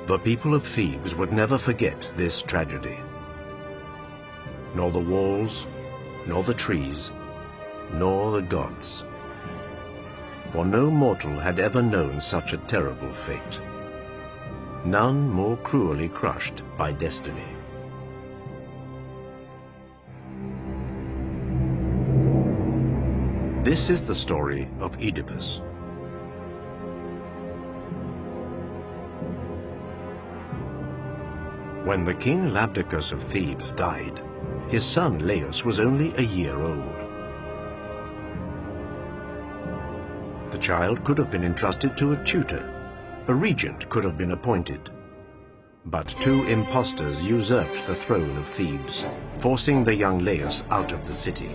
The people of Thebes would never forget this tragedy. Nor the walls, nor the trees, nor the gods. For no mortal had ever known such a terrible fate. None more cruelly crushed by destiny. This is the story of Oedipus. When the king Labdacus of Thebes died, his son Laius was only a year old. The child could have been entrusted to a tutor. A regent could have been appointed. But two impostors usurped the throne of Thebes, forcing the young Laius out of the city.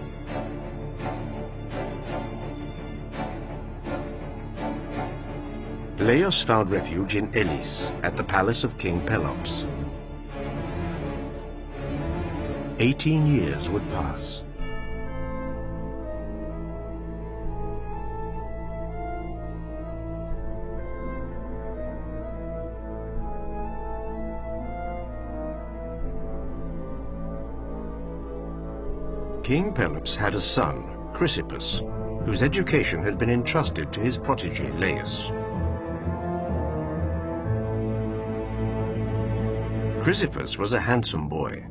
Laius found refuge in Elis, at the palace of King Pelops. 18 years would pass. King Pelops had a son, Chrysippus, whose education had been entrusted to his protege Laius. Chrysippus was a handsome boy.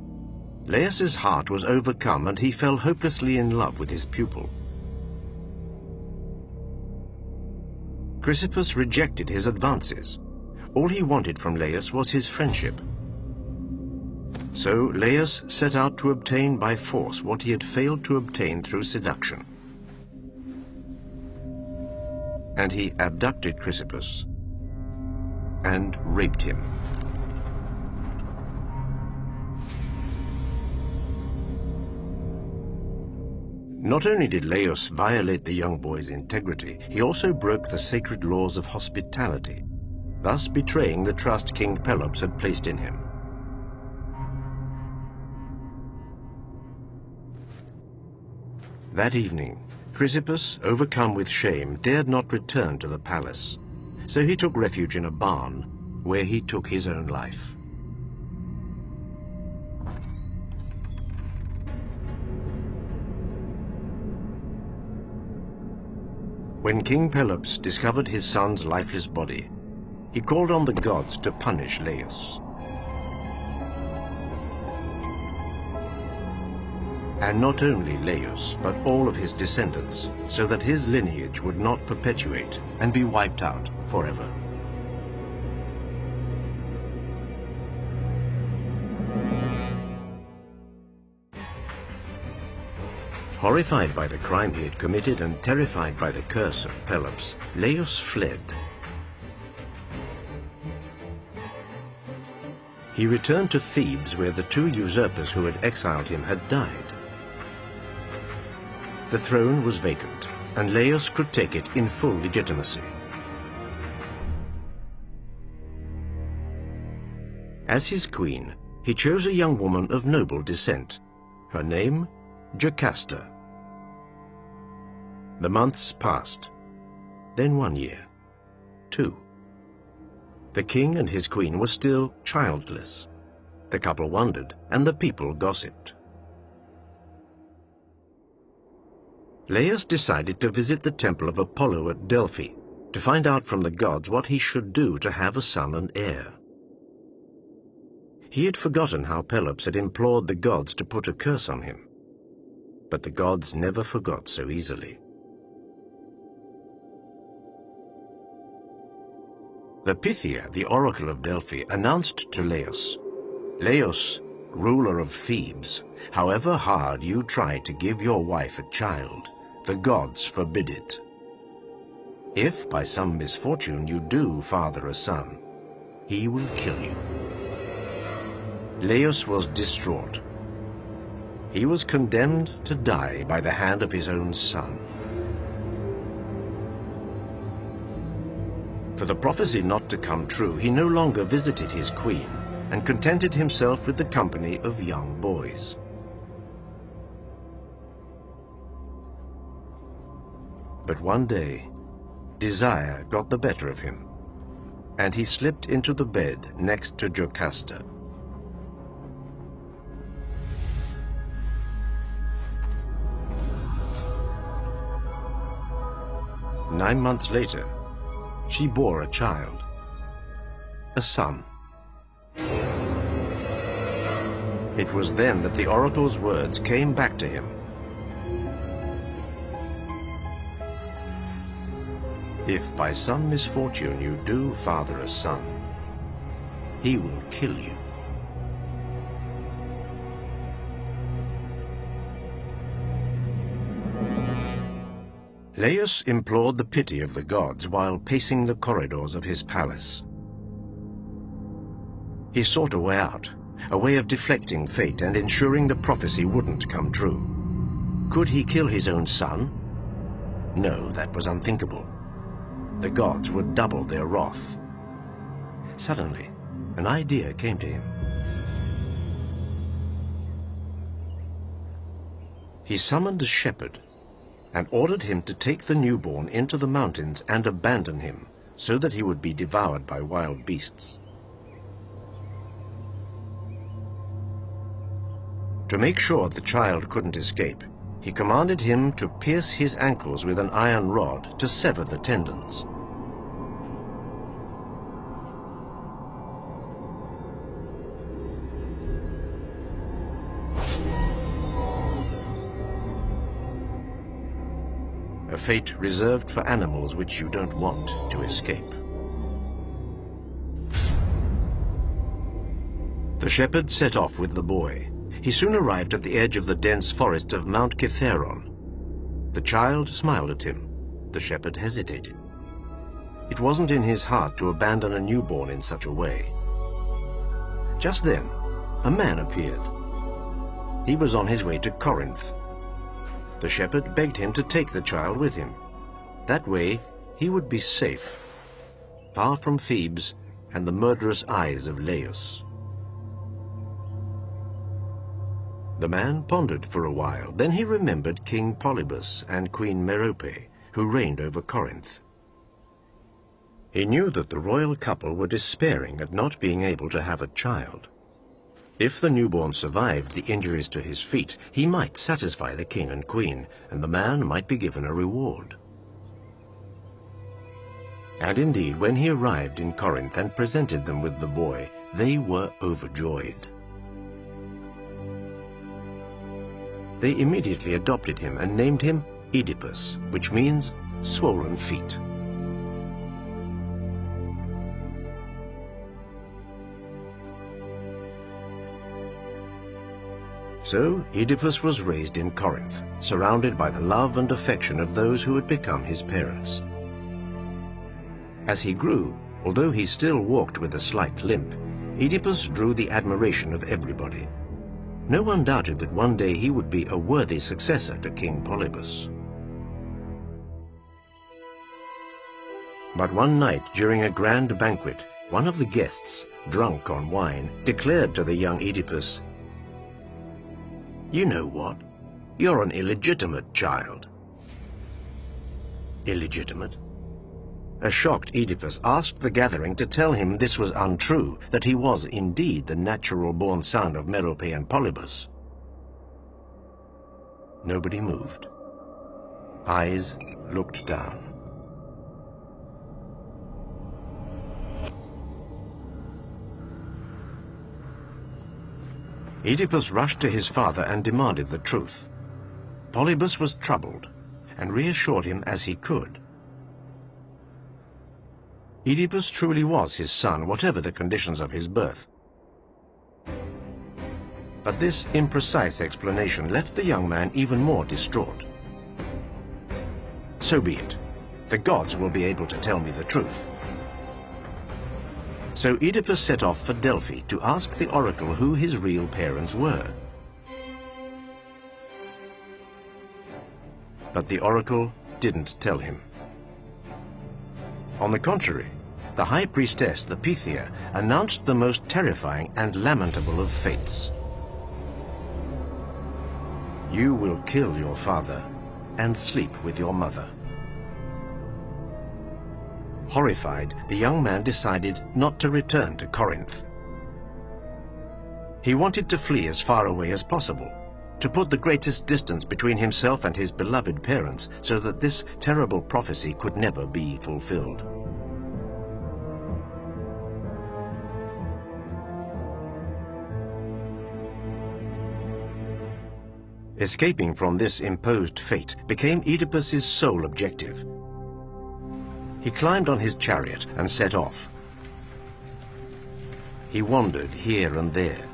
Laius's heart was overcome and he fell hopelessly in love with his pupil. Chrysippus rejected his advances. All he wanted from Laius was his friendship. So Laius set out to obtain by force what he had failed to obtain through seduction. And he abducted Chrysippus and raped him. Not only did Laius violate the young boy's integrity, he also broke the sacred laws of hospitality, thus betraying the trust King Pelops had placed in him. That evening, Chrysippus, overcome with shame, dared not return to the palace, so he took refuge in a barn, where he took his own life. When King Pelops discovered his son's lifeless body, he called on the gods to punish Laius. And not only Laius, but all of his descendants, so that his lineage would not perpetuate and be wiped out forever. Horrified by the crime he had committed and terrified by the curse of Pelops, Laius fled. He returned to Thebes, where the two usurpers who had exiled him had died. The throne was vacant, and Laius could take it in full legitimacy. As his queen, he chose a young woman of noble descent. Her name, Jocasta. The months passed, then 1 year, 2. The king and his queen were still childless. The couple wondered, and the people gossiped. Laius decided to visit the temple of Apollo at Delphi to find out from the gods what he should do to have a son and heir. He had forgotten how Pelops had implored the gods to put a curse on him. But the gods never forgot so easily. The Pythia, the oracle of Delphi, announced to Laius, "Laius, ruler of Thebes, however hard you try to give your wife a child, the gods forbid it. If by some misfortune you do father a son, he will kill you." Laius was distraught. He was condemned to die by the hand of his own son. For the prophecy not to come true, he no longer visited his queen and contented himself with the company of young boys. But one day, desire got the better of him. and he slipped into the bed next to Jocasta. Nine months later, she bore a child, a son. It was then that the oracle's words came back to him. If by some misfortune you do father a son, he will kill you. Laius implored the pity of the gods while pacing the corridors of his palace. He sought a way out, a way of deflecting fate and ensuring the prophecy wouldn't come true. Could he kill his own son? No, that was unthinkable. The gods would double their wrath. Suddenly, an idea came to him. He summoned a shepherd and ordered him to take the newborn into the mountains and abandon him so that he would be devoured by wild beasts. To make sure the child couldn't escape, he commanded him to pierce his ankles with an iron rod to sever the tendons. A fate reserved for animals which you don't want to escape. The shepherd set off with the boy. He soon arrived at the edge of the dense forest of Mount Kithaeron. The child smiled at him. The shepherd hesitated. It wasn't in his heart to abandon a newborn in such a way. Just then, a man appeared. He was on his way to Corinth. The shepherd begged him to take the child with him. That way, he would be safe, far from Thebes and the murderous eyes of Laius. The man pondered for a while. Then he remembered King Polybus and Queen Merope, who reigned over Corinth. He knew that the royal couple were despairing at not being able to have a child. If the newborn survived the injuries to his feet, he might satisfy the king and queen, and the man might be given a reward. And indeed, when he arrived in Corinth and presented them with the boy, they were overjoyed. They immediately adopted him and named him Oedipus, which means swollen feet. So Oedipus was raised in Corinth, surrounded by the love and affection of those who had become his parents. As he grew, although he still walked with a slight limp, Oedipus drew the admiration of everybody. No one doubted that one day he would be a worthy successor to King Polybus. But one night during a grand banquet, one of the guests, drunk on wine, declared to the young Oedipus, "You know what? You're an illegitimate child." Illegitimate? A shocked Oedipus asked the gathering to tell him this was untrue, that he was indeed the natural-born son of Merope and Polybus. Nobody moved. Eyes looked down. Oedipus rushed to his father and demanded the truth. Polybus was troubled and reassured him as he could. Oedipus truly was his son, whatever the conditions of his birth. But this imprecise explanation left the young man even more distraught. So be it. The gods will be able to tell me the truth. So Oedipus set off for Delphi to ask the oracle who his real parents were. But the oracle didn't tell him. On the contrary, the high priestess, the Pythia, announced the most terrifying and lamentable of fates. You will kill your father and sleep with your mother. Horrified, the young man decided not to return to Corinth. He wanted to flee as far away as possible, to put the greatest distance between himself and his beloved parents so that this terrible prophecy could never be fulfilled. Escaping from this imposed fate became Oedipus's sole objective. He climbed on his chariot and set off. He wandered here and there,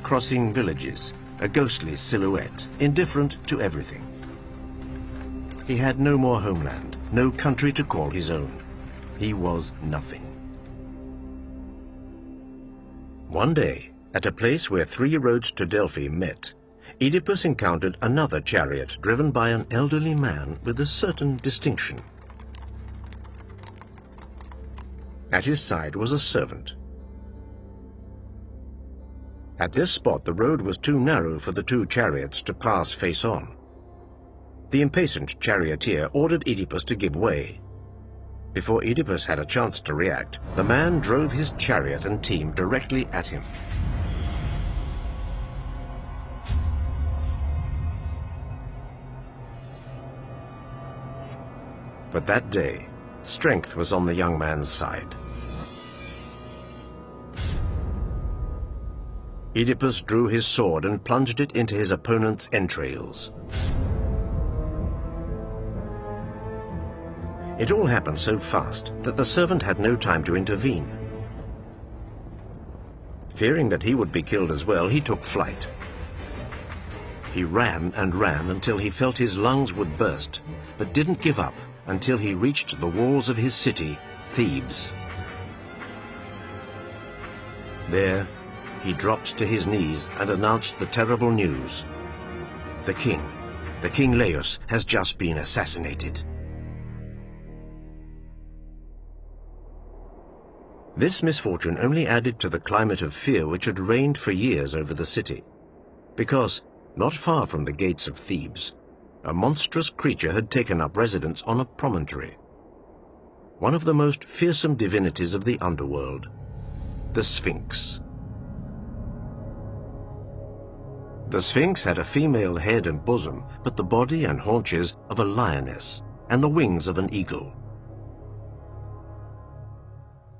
crossing villages, a ghostly silhouette, indifferent to everything. He had no more homeland, no country to call his own. He was nothing. One day, at a place where 3 roads to Delphi met, Oedipus encountered another chariot driven by an elderly man with a certain distinction. At his side was a servant. At this spot, the road was too narrow for the 2 chariots to pass face on. The impatient charioteer ordered Oedipus to give way. Before Oedipus had a chance to react, the man drove his chariot and team directly at him. But that day, strength was on the young man's side. Oedipus drew his sword and plunged it into his opponent's entrails. It all happened so fast that the servant had no time to intervene. Fearing that he would be killed as well, he took flight. He ran and ran until he felt his lungs would burst, but didn't give up until he reached the walls of his city, Thebes. There, he dropped to his knees and announced the terrible news. The king Laius, has just been assassinated. This misfortune only added to the climate of fear which had reigned for years over the city, because, not far from the gates of Thebes, a monstrous creature had taken up residence on a promontory. One of the most fearsome divinities of the underworld, the Sphinx. The Sphinx had a female head and bosom, but the body and haunches of a lioness, and the wings of an eagle.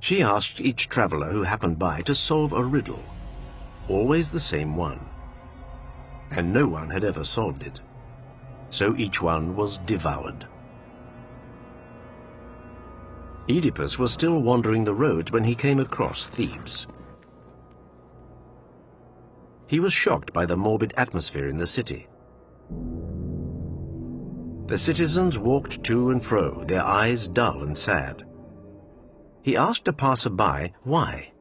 She asked each traveler who happened by to solve a riddle, always the same one, and no one had ever solved it. So each one was devoured. Oedipus was still wandering the roads when he came across Thebes. He was shocked by the morbid atmosphere in the city. The citizens walked to and fro, their eyes dull and sad. He asked a passer-by why.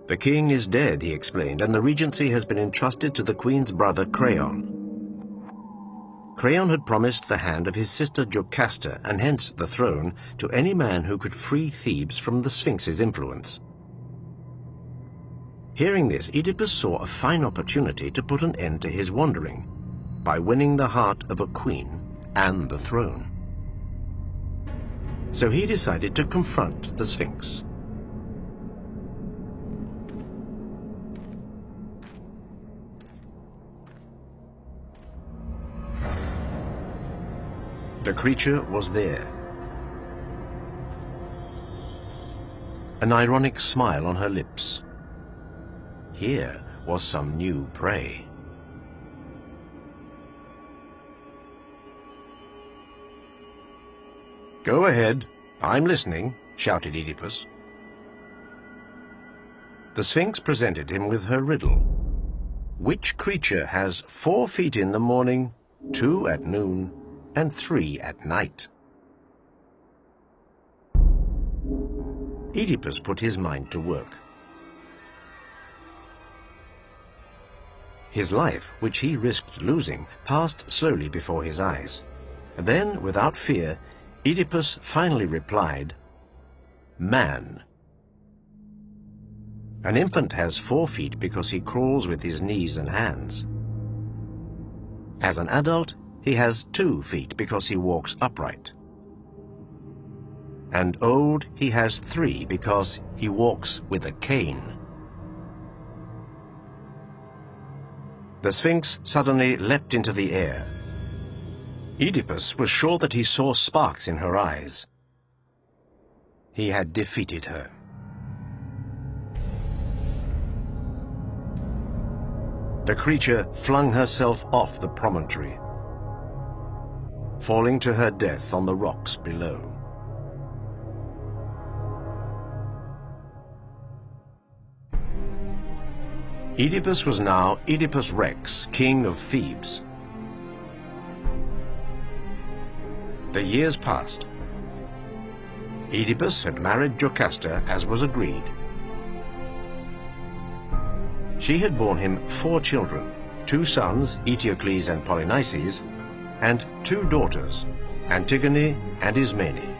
The king is dead, he explained, and the regency has been entrusted to the queen's brother Creon. Creon had promised the hand of his sister Jocasta, and hence the throne, to any man who could free Thebes from the Sphinx's influence. Hearing this, Oedipus saw a fine opportunity to put an end to his wandering by winning the heart of a queen and the throne. So he decided to confront the Sphinx. The creature was there. An ironic smile on her lips. Here was some new prey. "Go ahead, I'm listening," shouted Oedipus. The Sphinx presented him with her riddle. Which creature has 4 feet in the morning, 2 at noon, and 3 at night? Oedipus put his mind to work. His life, which he risked losing, passed slowly before his eyes. Then, without fear, Oedipus finally replied, "Man." An infant has 4 feet because he crawls with his knees and hands. As an adult, he has 2 feet because he walks upright. and old he has 3 because he walks with a cane. The Sphinx suddenly leapt into the air. Oedipus was sure that he saw sparks in her eyes. He had defeated her. The creature flung herself off the promontory, falling to her death on the rocks below. Oedipus was now Oedipus Rex, king of Thebes. The years passed. Oedipus had married Jocasta as was agreed. She had borne him 4 children, 2 sons, Eteocles and Polynices, and 2 daughters, Antigone and Ismene.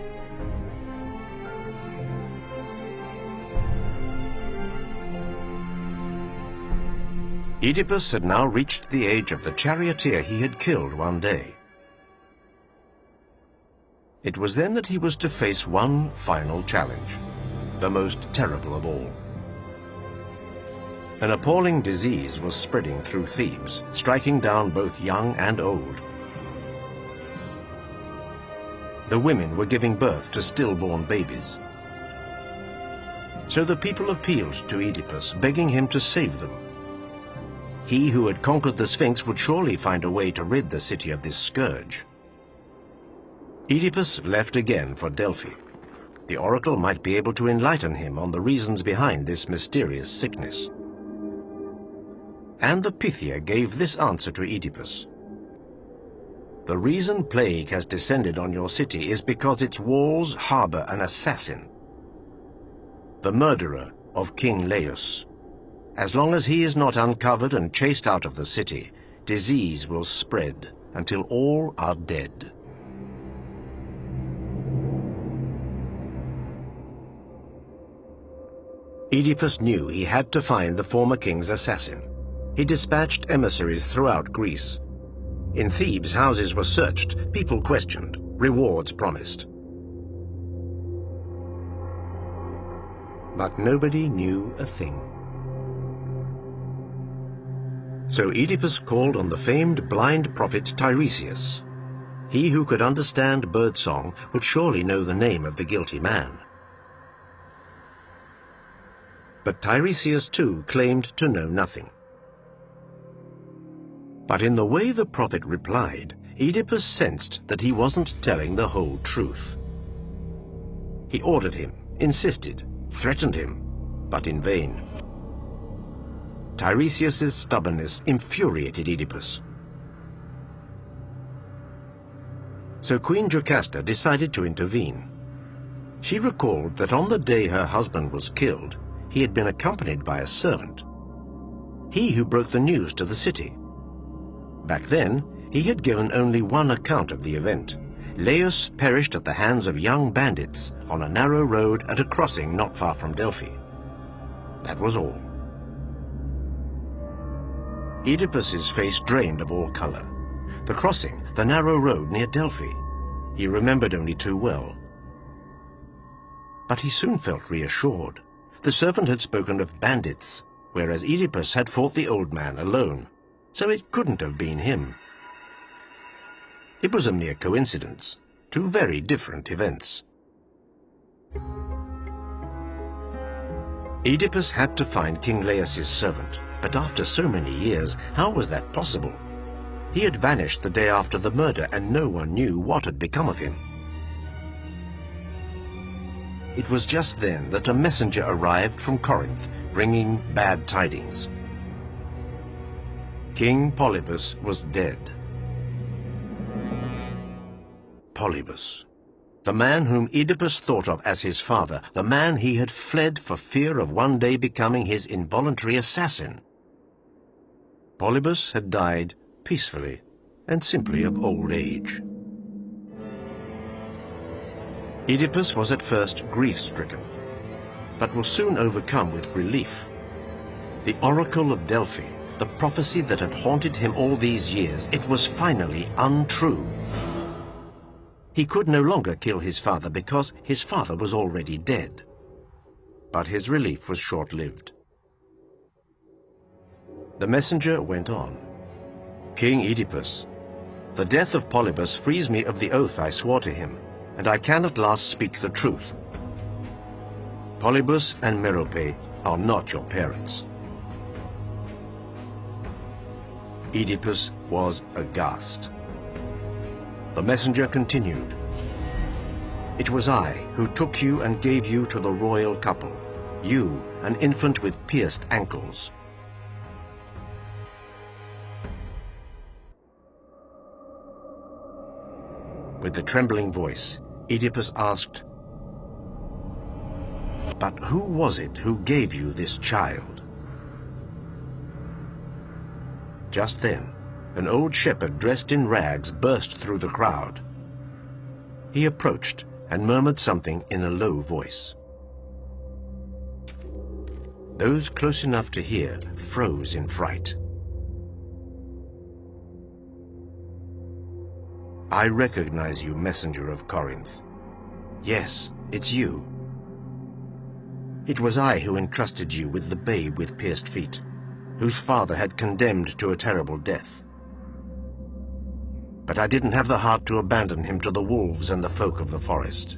Oedipus had now reached the age of the charioteer he had killed one day. It was then that he was to face one final challenge, the most terrible of all. An appalling disease was spreading through Thebes, striking down both young and old. The women were giving birth to stillborn babies. So the people appealed to Oedipus, begging him to save them. He who had conquered the Sphinx would surely find a way to rid the city of this scourge. Oedipus left again for Delphi. The oracle might be able to enlighten him on the reasons behind this mysterious sickness. And the Pythia gave this answer to Oedipus. The reason plague has descended on your city is because its walls harbor an assassin, the murderer of King Laius. As long as he is not uncovered and chased out of the city, disease will spread until all are dead. Oedipus knew he had to find the former king's assassin. He dispatched emissaries throughout Greece. In Thebes, houses were searched, people questioned, rewards promised. But nobody knew a thing. So Oedipus called on the famed blind prophet Tiresias. He who could understand birdsong would surely know the name of the guilty man. But Tiresias too claimed to know nothing. But in the way the prophet replied, Oedipus sensed that he wasn't telling the whole truth. He ordered him, insisted, threatened him, but in vain. Tiresias' stubbornness infuriated Oedipus. So Queen Jocasta decided to intervene. She recalled that on the day her husband was killed, he had been accompanied by a servant. He who broke the news to the city. Back then, he had given only one account of the event. Laius perished at the hands of young bandits on a narrow road at a crossing not far from Delphi. That was all. Oedipus's face drained of all color. The crossing, the narrow road near Delphi, he remembered only too well. But he soon felt reassured. The servant had spoken of bandits, whereas Oedipus had fought the old man alone, so it couldn't have been him. It was a mere coincidence, 2 very different events. Oedipus had to find King Laius' servant, but after so many years, how was that possible? He had vanished the day after the murder, and no one knew what had become of him. It was just then that a messenger arrived from Corinth, bringing bad tidings. King Polybus was dead. Polybus, the man whom Oedipus thought of as his father, the man he had fled for fear of one day becoming his involuntary assassin. Polybus had died peacefully and simply of old age. Oedipus was at first grief-stricken, but was soon overcome with relief. The oracle of Delphi, the prophecy that had haunted him all these years, it was finally untrue. He could no longer kill his father because his father was already dead. But his relief was short-lived. The messenger went on. King Oedipus, the death of Polybus frees me of the oath I swore to him, and I can at last speak the truth. Polybus and Merope are not your parents. Oedipus was aghast. The messenger continued. It was I who took you and gave you to the royal couple, you, an infant with pierced ankles. With a trembling voice, Oedipus asked, "But who was it who gave you this child?" Just then, an old shepherd dressed in rags burst through the crowd. He approached and murmured something in a low voice. Those close enough to hear froze in fright. "I recognize you, messenger of Corinth. Yes, it's you. It was I who entrusted you with the babe with pierced feet, whose father had condemned to a terrible death. But I didn't have the heart to abandon him to the wolves and the folk of the forest."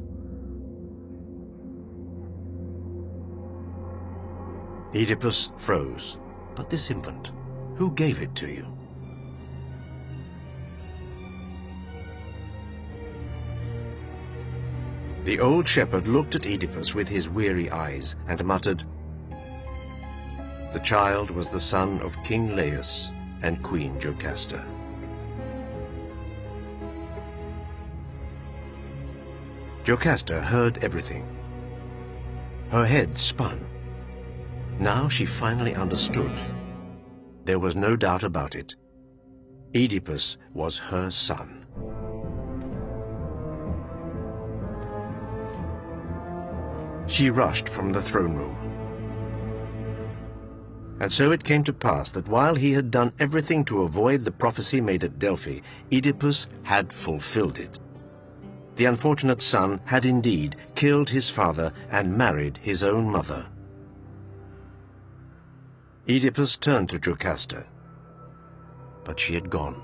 Oedipus froze. "But this infant, who gave it to you?" The old shepherd looked at Oedipus with his weary eyes and muttered, "The child was the son of King Laius and Queen Jocasta." Jocasta heard everything. Her head spun. Now she finally understood. There was no doubt about it. Oedipus was her son. She rushed from the throne room. And so it came to pass that while he had done everything to avoid the prophecy made at Delphi, Oedipus had fulfilled it. The unfortunate son had indeed killed his father and married his own mother. Oedipus turned to Jocasta, but she had gone.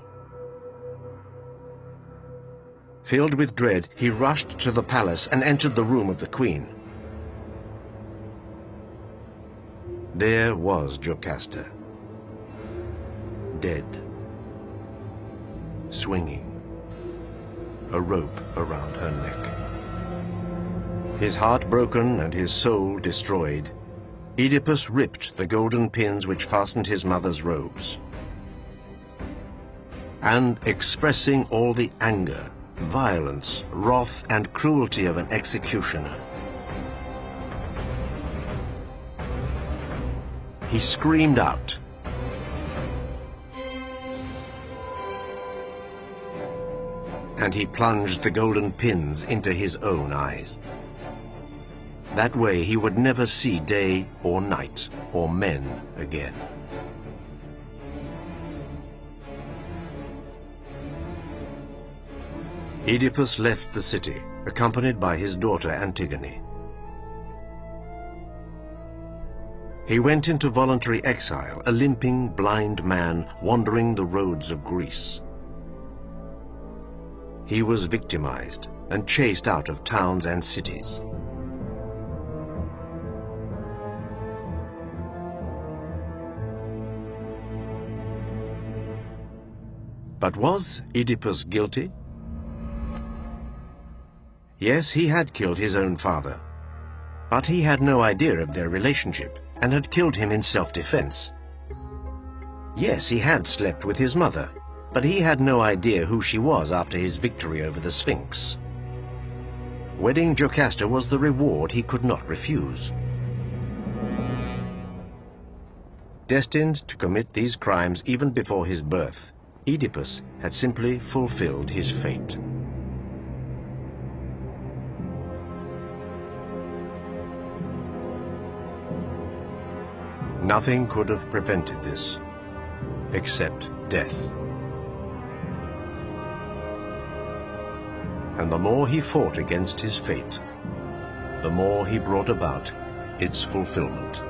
Filled with dread, he rushed to the palace and entered the room of the queen. There was Jocasta, dead, swinging, a rope around her neck. His heart broken and his soul destroyed, Oedipus ripped the golden pins which fastened his mother's robes. And expressing all the anger, violence, wrath, and cruelty of an executioner, he screamed out, and he plunged the golden pins into his own eyes. That way he would never see day or night or men again. Oedipus left the city, accompanied by his daughter Antigone. He went into voluntary exile, a limping, blind man wandering the roads of Greece. He was victimized and chased out of towns and cities. But was Oedipus guilty? Yes, he had killed his own father, but he had no idea of their relationship and had killed him in self-defense. Yes, he had slept with his mother, but he had no idea who she was after his victory over the Sphinx. Wedding Jocasta was the reward he could not refuse. Destined to commit these crimes even before his birth, Oedipus had simply fulfilled his fate. Nothing could have prevented this, except death. and the more he fought against his fate, the more he brought about its fulfillment.